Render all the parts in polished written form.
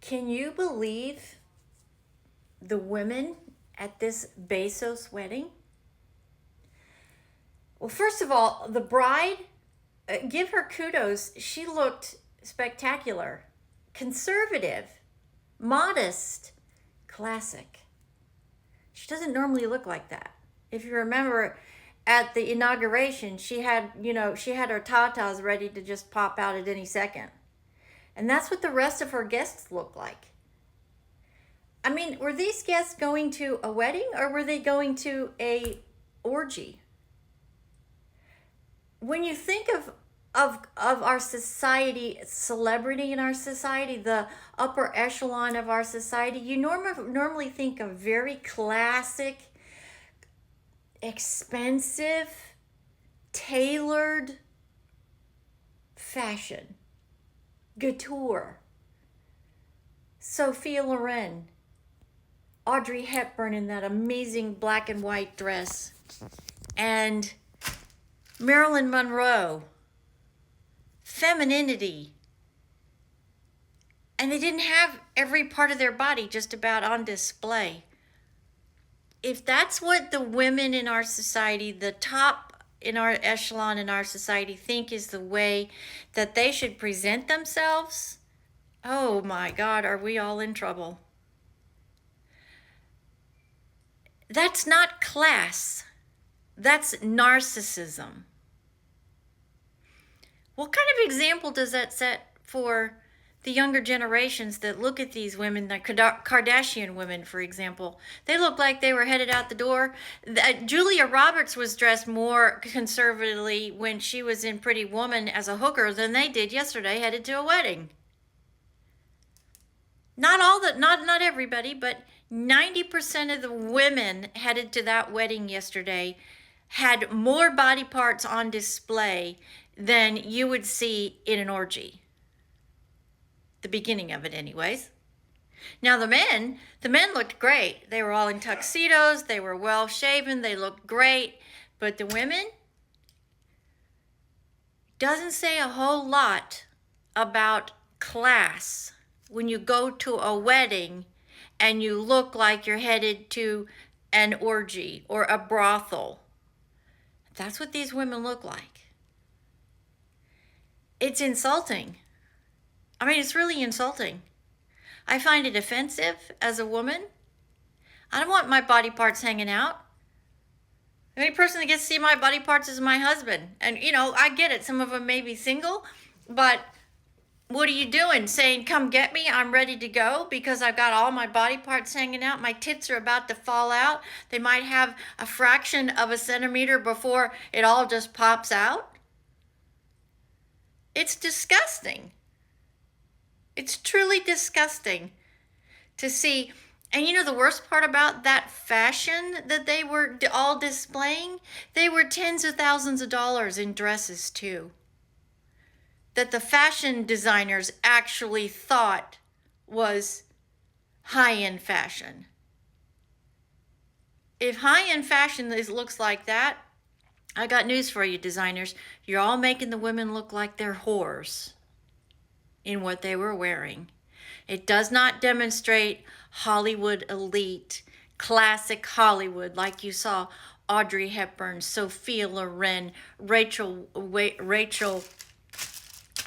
Can you believe the women at this Bezos wedding? Well, first of all, the bride, give her kudos. She looked spectacular, conservative, modest, classic. She doesn't normally look like that. If you remember at the inauguration, she had her tatas ready to just pop out at any second. And that's what the rest of her guests look like. I mean, were these guests going to a wedding or were they going to a orgy? When you think of our society, celebrity in our society, the upper echelon of our society, you normally think of very classic, expensive, tailored fashion, couture. Sophia Loren, Audrey Hepburn in that amazing black and white dress, and Marilyn Monroe, femininity. And they didn't have every part of their body just about on display. If that's what the women in our society, the top in our echelon in our society, think is the way that they should present themselves, oh my God, are we all in trouble? That's not class. That's narcissism. What kind of example does that set for the younger generations that look at these women, the Kardashian women, for example? They look like they were headed out the door. Julia Roberts was dressed more conservatively when she was in Pretty Woman as a hooker than they did yesterday, headed to a wedding. Not everybody, but 90% of the women headed to that wedding yesterday had more body parts on display than you would see in an orgy. The beginning of it, anyways. Now the men looked great. They were all in tuxedos. They were well shaven. They looked great. But the women, doesn't say a whole lot about class when you go to a wedding and you look like you're headed to an orgy or a brothel. That's what these women look like. It's insulting. I mean, it's really insulting. I find it offensive as a woman. I don't want my body parts hanging out. The only person that gets to see my body parts is my husband. And, I get it. Some of them may be single, but what are you doing? Saying, come get me, I'm ready to go because I've got all my body parts hanging out. My tits are about to fall out. They might have a fraction of a centimeter before it all just pops out. It's disgusting. It's truly disgusting to see. And the worst part about that fashion that they were all displaying? They were tens of thousands of dollars in dresses too, that the fashion designers actually thought was high-end fashion. If high-end fashion looks like that, I got news for you, designers. You're all making the women look like they're whores in what they were wearing. It does not demonstrate Hollywood elite, classic Hollywood, like you saw Audrey Hepburn, Sophia Loren, Rachel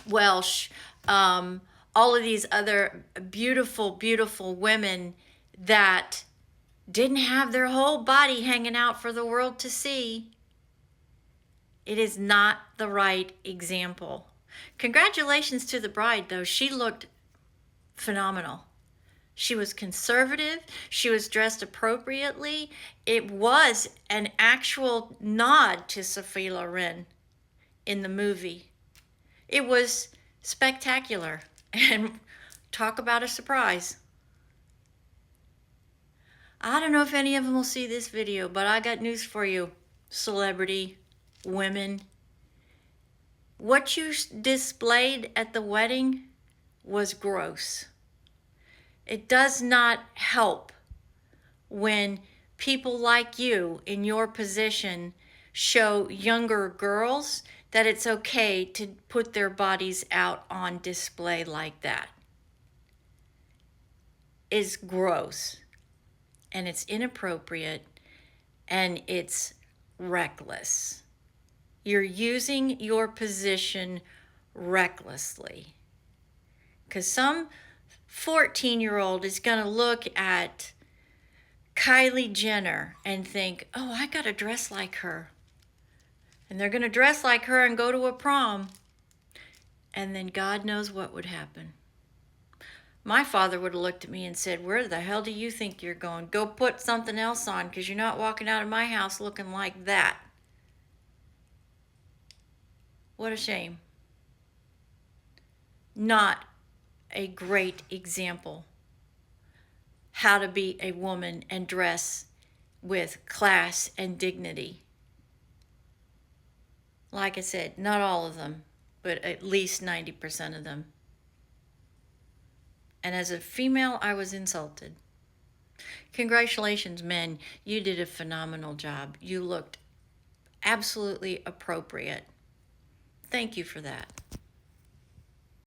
Welsh, all of these other beautiful, beautiful women that didn't have their whole body hanging out for the world to see. It is not the right example. Congratulations to the bride, though. She looked phenomenal. She was conservative. She was dressed appropriately. It was an actual nod to Sophia Loren in the movie. It was spectacular. And talk about a surprise. I don't know if any of them will see this video, but I got news for you, celebrity women. What you displayed at the wedding was gross. It does not help when people like you in your position show younger girls that it's okay to put their bodies out on display like that. is gross, and it's inappropriate, and it's reckless. You're using your position recklessly. Because some 14-year-old is going to look at Kylie Jenner and think, oh, I got to dress like her. And they're going to dress like her and go to a prom. And then God knows what would happen. My father would have looked at me and said, where the hell do you think you're going? Go put something else on, because you're not walking out of my house looking like that. What a shame. Not a great example how to be a woman and dress with class and dignity. Like I said, not all of them, but at least 90% of them. And as a female, I was insulted. Congratulations, men. You did a phenomenal job. You looked absolutely appropriate. Thank you for that.